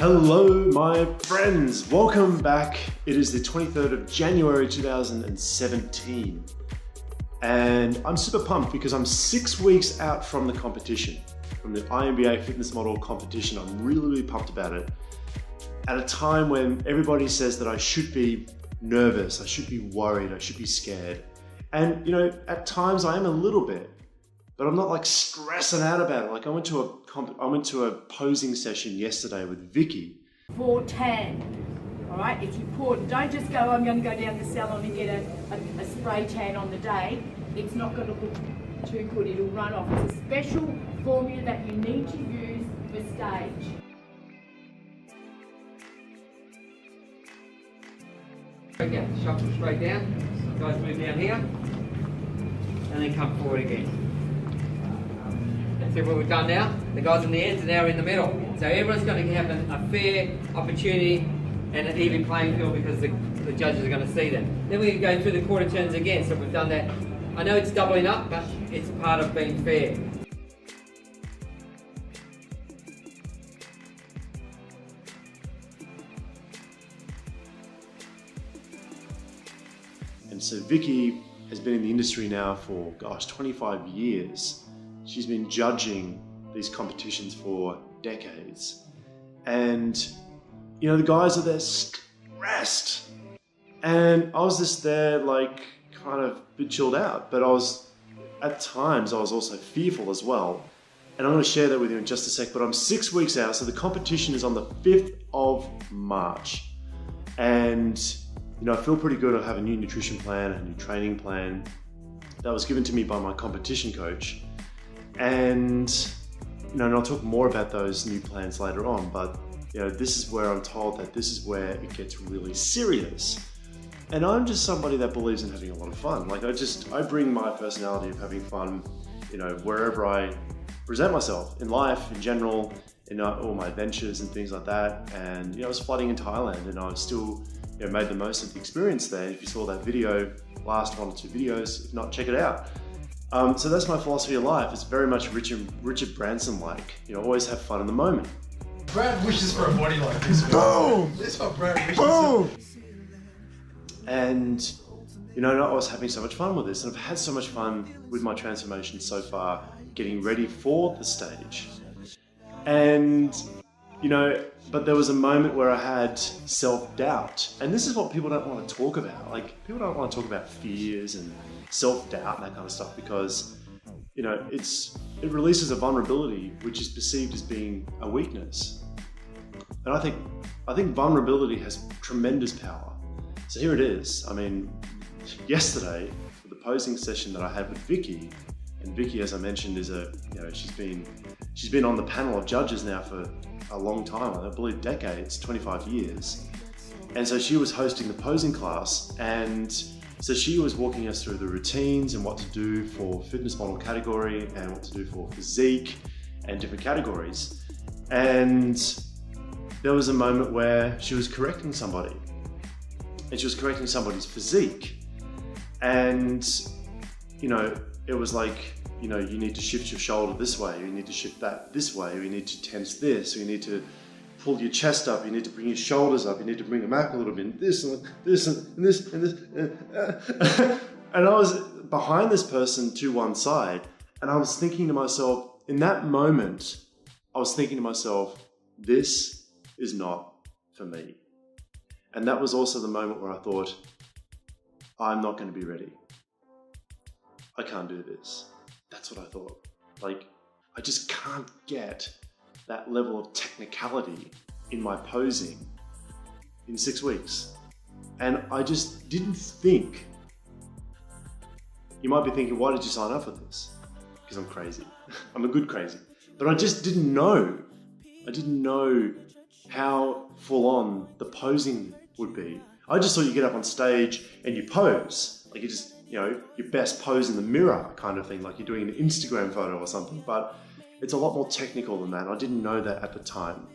Hello, my friends. Welcome back. It is the 23rd of January 2017. And I'm super pumped because I'm 6 weeks out from the competition, from the IMBA fitness model competition. I'm really pumped about it. At a time when everybody says that I should be nervous, I should be worried, I should be scared. And you know, at times I am a little bit, but I'm not like stressing out about it. Like I went to a posing session yesterday with Vicky. For tan, all right? It's important. Don't just go, I'm going to go down the salon and get a spray tan on the day. It's not going to look too good. It'll run off. It's a special formula that you need to use for stage. Again, shuffle straight down. Guys move down here, and then come forward again. See what we've done now? The guys on the ends are now in the middle. So everyone's going to have a fair opportunity and an even playing field because the judges are going to see them. Then we go through the quarter turns again. So we've done that. I know it's doubling up, but it's part of being fair. And so Vicky has been in the industry now for, 25 years. She's been judging these competitions for decades. And, you know, the guys are there stressed. And I was just there like kind of a bit chilled out, but at times I was also fearful as well. And I'm going to share that with you in just a sec, but I'm 6 weeks out. So the competition is on the 5th of March. And, you know, I feel pretty good. I have a new nutrition plan, a new training plan that was given to me by my competition coach. And, you know, and I'll talk more about those new plans later on, but, you know, this is where I'm told that this is where it gets really serious. And I'm just somebody that believes in having a lot of fun. Like I bring my personality of having fun, you know, wherever I present myself in life, in general, in all my adventures and things like that. And, you know, I was flooding in Thailand and I still, you know, made the most of the experience there. If you saw that video, last 1 or 2 videos, if not, check it out. So that's my philosophy of life. It's very much Richard Branson-like. You know, always have fun in the moment. Brad wishes for a body like this. Boom! This is what Brad wishes Boom! And, you know, I was having so much fun with this, and I've had so much fun with my transformation so far, getting ready for the stage. And, you know, but there was a moment where I had self-doubt. And this is what people don't want to talk about. Like, people don't want to talk about fears and self-doubt and that kind of stuff because, you know, it releases a vulnerability which is perceived as being a weakness. And I think vulnerability has tremendous power. So here it is. I mean, yesterday, for the posing session that I had with Vicky, and Vicky, as I mentioned, is she's been on the panel of judges now for a long time, I believe decades, 25 years. And so she was hosting the posing class, and so she was walking us through the routines and what to do for fitness model category and what to do for physique and different categories. And there was a moment where she was correcting somebody, and she was correcting somebody's physique. And, you know, it was like, you know, you need to shift your shoulder this way, you need to shift that this way, you need to tense this, you need to pull your chest up, you need to bring your shoulders up, you need to bring them back a little bit, this and this and this and this. And I was behind this person to one side, and I was thinking to myself, in that moment, I was thinking to myself, this is not for me. And that was also the moment where I thought, I'm not going to be ready. I can't do this. That's what I thought. Like, I just can't get that level of technicality in my posing in 6 weeks. And I just didn't think. You might be thinking, why did you sign up for this? Because I'm crazy. I'm a good crazy. But I just didn't know. I didn't know how full on the posing would be. I just thought you get up on stage and you pose. Like you just, you know, your best pose in the mirror kind of thing, like you're doing an Instagram photo or something. But it's a lot more technical than that. I didn't know that at the time.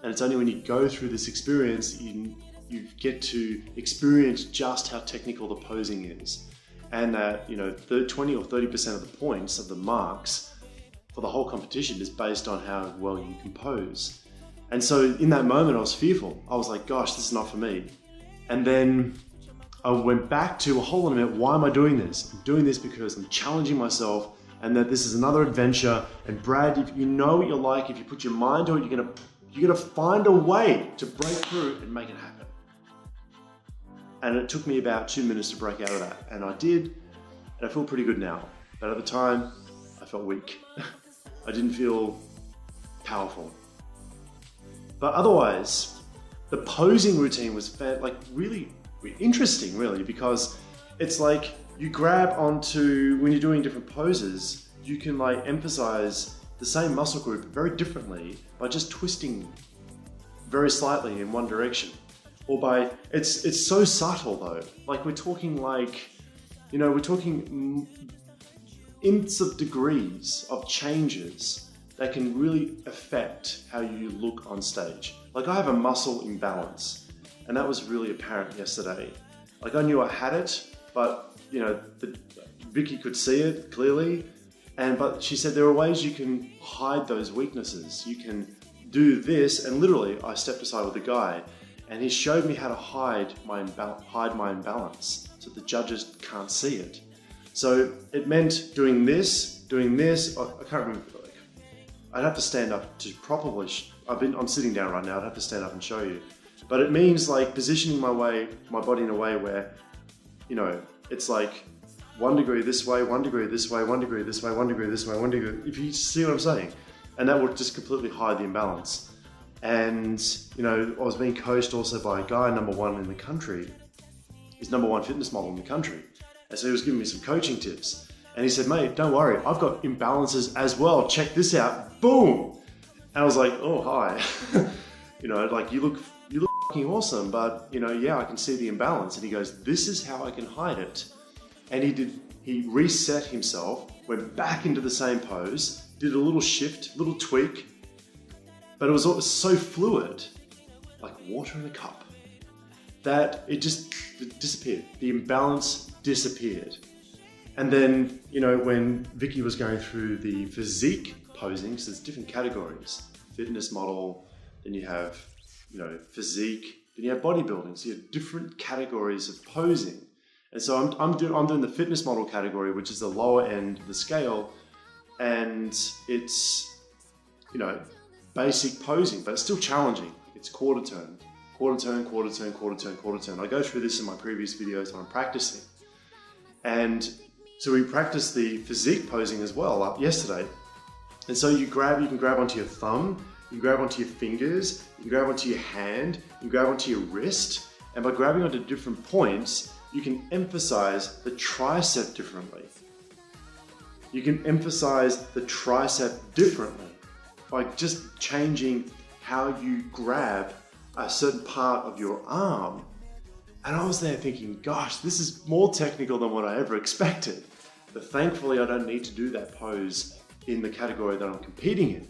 And it's only when you go through this experience that you get to experience just how technical the posing is. And that, you know, 20 or 30% of the points of the marks for the whole competition is based on how well you can pose. And so in that moment, I was fearful. I was like, gosh, this is not for me. And then I went back to, well, hold on a minute, why am I doing this? I'm doing this because I'm challenging myself, and that this is another adventure. And Brad, if you know what you're like, if you put your mind to it, you're gonna find a way to break through and make it happen. And it took me about 2 minutes to break out of that. And I did, and I feel pretty good now. But at the time, I felt weak. I didn't feel powerful. But otherwise, the posing routine was really interesting, really, because it's like you grab onto, when you're doing different poses, you can like emphasize the same muscle group very differently by just twisting very slightly in one direction. Or by, it's so subtle though. Like we're talking like, you know, we're talking ints of degrees of changes that can really affect how you look on stage. Like I have a muscle imbalance, and that was really apparent yesterday. Like I knew I had it, but you know, Vicky could see it clearly, but she said there are ways you can hide those weaknesses. You can do this, and literally I stepped aside with a guy, and he showed me how to hide my imbalance so the judges can't see it. So it meant doing this, I can't remember, like, I'd have to stand up to properly, I'm sitting down right now, I'd have to stand up and show you. But it means like positioning my body in a way where, you know, it's like 1 degree this way, 1 degree this way, 1 degree this way, 1 degree this way, 1 degree, if you see what I'm saying. And that would just completely hide the imbalance. And, you know, I was being coached also by a guy, #1 in the country. He's #1 fitness model in the country. And so he was giving me some coaching tips. And he said, mate, don't worry, I've got imbalances as well. Check this out, boom. And I was like, oh, hi. You know, like you look fucking awesome, but you know, yeah, I can see the imbalance. And he goes, this is how I can hide it. And he reset himself, went back into the same pose, did a little shift, little tweak, but it was so fluid, like water in a cup, that it disappeared. The imbalance disappeared. And then, you know, when Vicky was going through the physique posing, so there's different categories, fitness model, then you have, you know, physique, then you have bodybuilding. So you have different categories of posing. And so I'm doing the fitness model category, which is the lower end of the scale. And it's, you know, basic posing, but it's still challenging. It's quarter turn, quarter turn, quarter turn, quarter turn, quarter turn. I go through this in my previous videos when I'm practicing. And so we practiced the physique posing as well up yesterday. And so you can grab onto your thumb, you can grab onto your fingers, you can grab onto your hand, you can grab onto your wrist. And by grabbing onto different points, you can emphasize the tricep differently. You can emphasize the tricep differently by just changing how you grab a certain part of your arm. And I was there thinking, gosh, this is more technical than what I ever expected. But thankfully, I don't need to do that pose in the category that I'm competing in.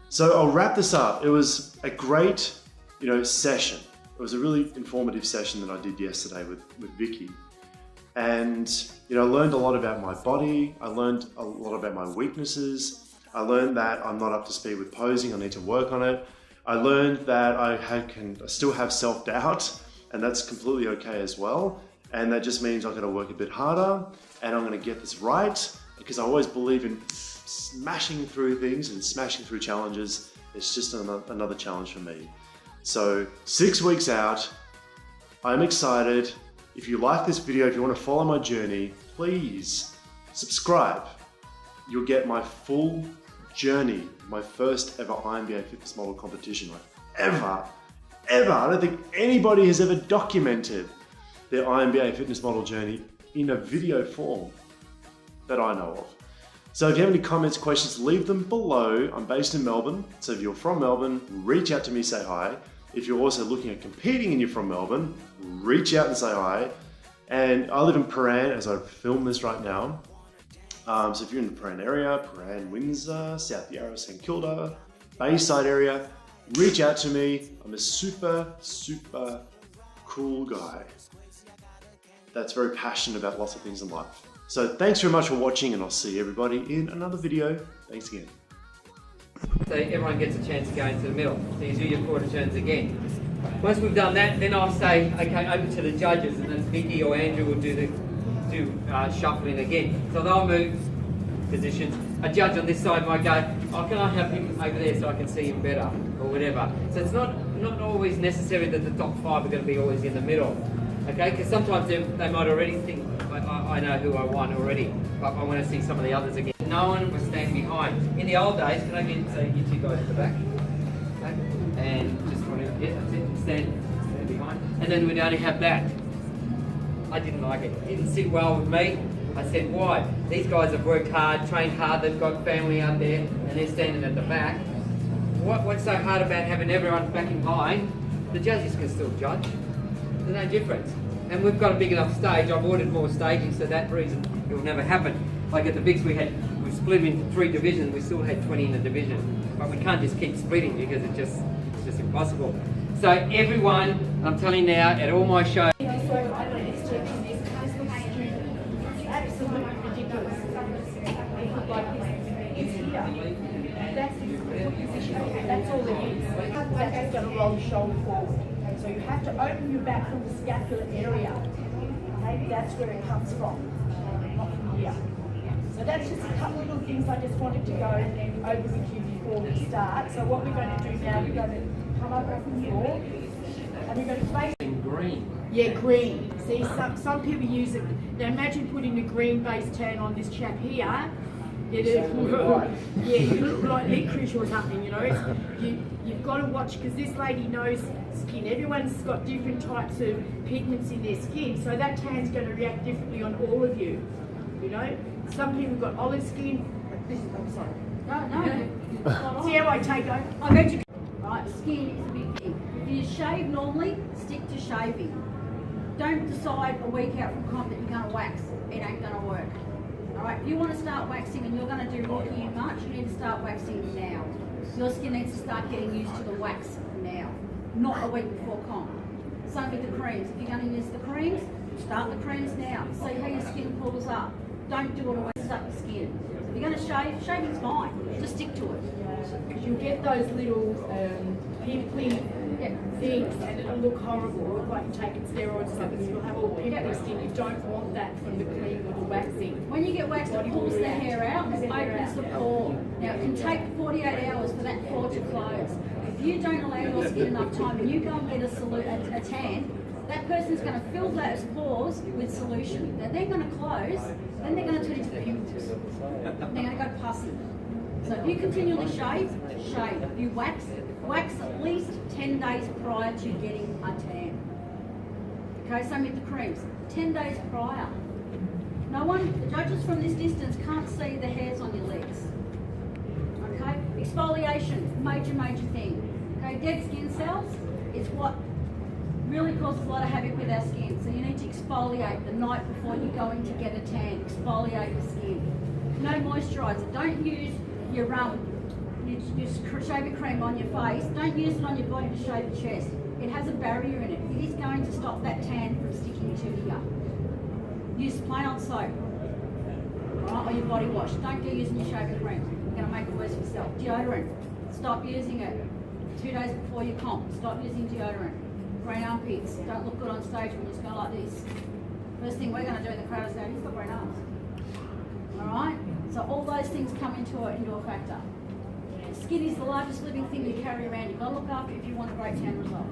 So I'll wrap this up. It was a great, you know, session. It was a really informative session that I did yesterday with Vicky. And, you know, I learned a lot about my body. I learned a lot about my weaknesses. I learned that I'm not up to speed with posing. I need to work on it. I learned that I still have self-doubt, and that's completely okay as well. And that just means I've got to work a bit harder, and I'm going to get this right, because I always believe in smashing through things and smashing through challenges. It's just another challenge for me. So 6 weeks out, I'm excited. If you like this video, if you want to follow my journey, please subscribe. You'll get my full journey, my first ever IMBA fitness model competition, ever. I don't think anybody has ever documented their IMBA fitness model journey in a video form that I know of. So if you have any comments, questions, leave them below. I'm based in Melbourne, so if you're from Melbourne, reach out to me, say hi. If you're also looking at competing and you're from Melbourne, reach out and say hi. And I live in Paran as I film this right now. So if you're in the Paran area, Paran, Windsor, South Yarra, St Kilda, Bayside area, reach out to me. I'm a super, super cool guy that's very passionate about lots of things in life. So thanks very much for watching, and I'll see everybody in another video. Thanks again. So everyone gets a chance to go into the middle. So you do your quarter turns again. Once we've done that, then I'll say, okay, over to the judges, and then Vicky or Andrew will do shuffling again. So they'll move positions. A judge on this side might go, oh, can I have him over there so I can see him better, or whatever. So it's not always necessary that the top 5 are going to be always in the middle. Okay, because sometimes they might already think, I know who I want already, but I want to see some of the others again. No one will stand behind. In the old days, can I get you two guys at the back? Okay. And just want to, yeah, that's it, stand behind. And then we'd only have that. I didn't like it. It didn't sit well with me. I said, why? These guys have worked hard, trained hard, they've got family out there, and they're standing at the back. What's so hard about having everyone back in line? The judges can still judge. There's no difference. And we've got a big enough stage. I've ordered more staging, so that reason it will never happen. Like at the Bigs, we split into 3 divisions. We still had 20 in the division, but we can't just keep splitting because it's just impossible. So everyone, I'm telling you now, at all my shows. Absolutely ridiculous. That's all it is. That's going to roll your shoulder forward. So you have to open your back from the scapular area. Maybe that's where it comes from, not from here. So that's just a couple of little things I just wanted to go over with you before we start. So what we're going to do now, we're going to come over from the floor and we're going to face In green. Yeah, green. See, some people use it. Now imagine putting a green base tan on this chap here. Yeah, you look like licorice or something, you know. You've got to watch, because this lady knows skin. Everyone's got different types of pigments in their skin, so that tan's going to react differently on all of you. You know, some people got olive skin. I'm sorry. No. See how I take over? I'm educated. Right, skin is a big thing. If you shave normally, stick to shaving. Don't decide a week out from comp that you're going to wax. It ain't going to work. Alright, if you want to start waxing and you're going to do rookie in March, you need to start waxing now. Your skin needs to start getting used to the wax now, not a week before comp. Same with the creams. If you're going to use the creams, start the creams now. See how your skin pulls up. Don't do it to wax up your skin. So if you're going to shave, shaving's fine. Just stick to it. Because you'll get those little pimply things and it'll look horrible. It'll look like you're taking steroids or something. You'll have all pimply skin. You don't want that from the cream or the waxing. When you get waxed, it pulls the hair out, it opens the pore. Now it can take 48 hours for that pore to close. If you don't allow your skin enough time and you go and get a tan, that person's going to fill those pores with solution. Now they're going to close, then they're going to turn into pimples. They're going to go pussy. So if you continually shave. If you wax at least 10 days prior to getting a tan. Okay, same with the creams. 10 days prior. The judges from this distance can't see the hairs on your legs. Okay, exfoliation, major thing. Okay, dead skin cells is what really causes a lot of havoc with our skin. So you need to exfoliate the night before you're going to get a tan. Exfoliate your skin. No moisturiser. Don't use your shaving cream on your face. Don't use it on your body to shave your chest. It has a barrier in it. It is going to stop that tan from sticking to here. Use plain old soap, right, or your body wash. Don't go using your shaving cream. You're going to make it worse for yourself. Deodorant. Stop using it. 2 days before your comp. Stop using deodorant. Green armpits. Don't look good on stage when you just go like this. First thing we're going to do in the crowd is go, you've got green arms. Alright? So all those things come into a factor. Skin is the largest living thing you carry around. You've got to look after it if you want a great tan result.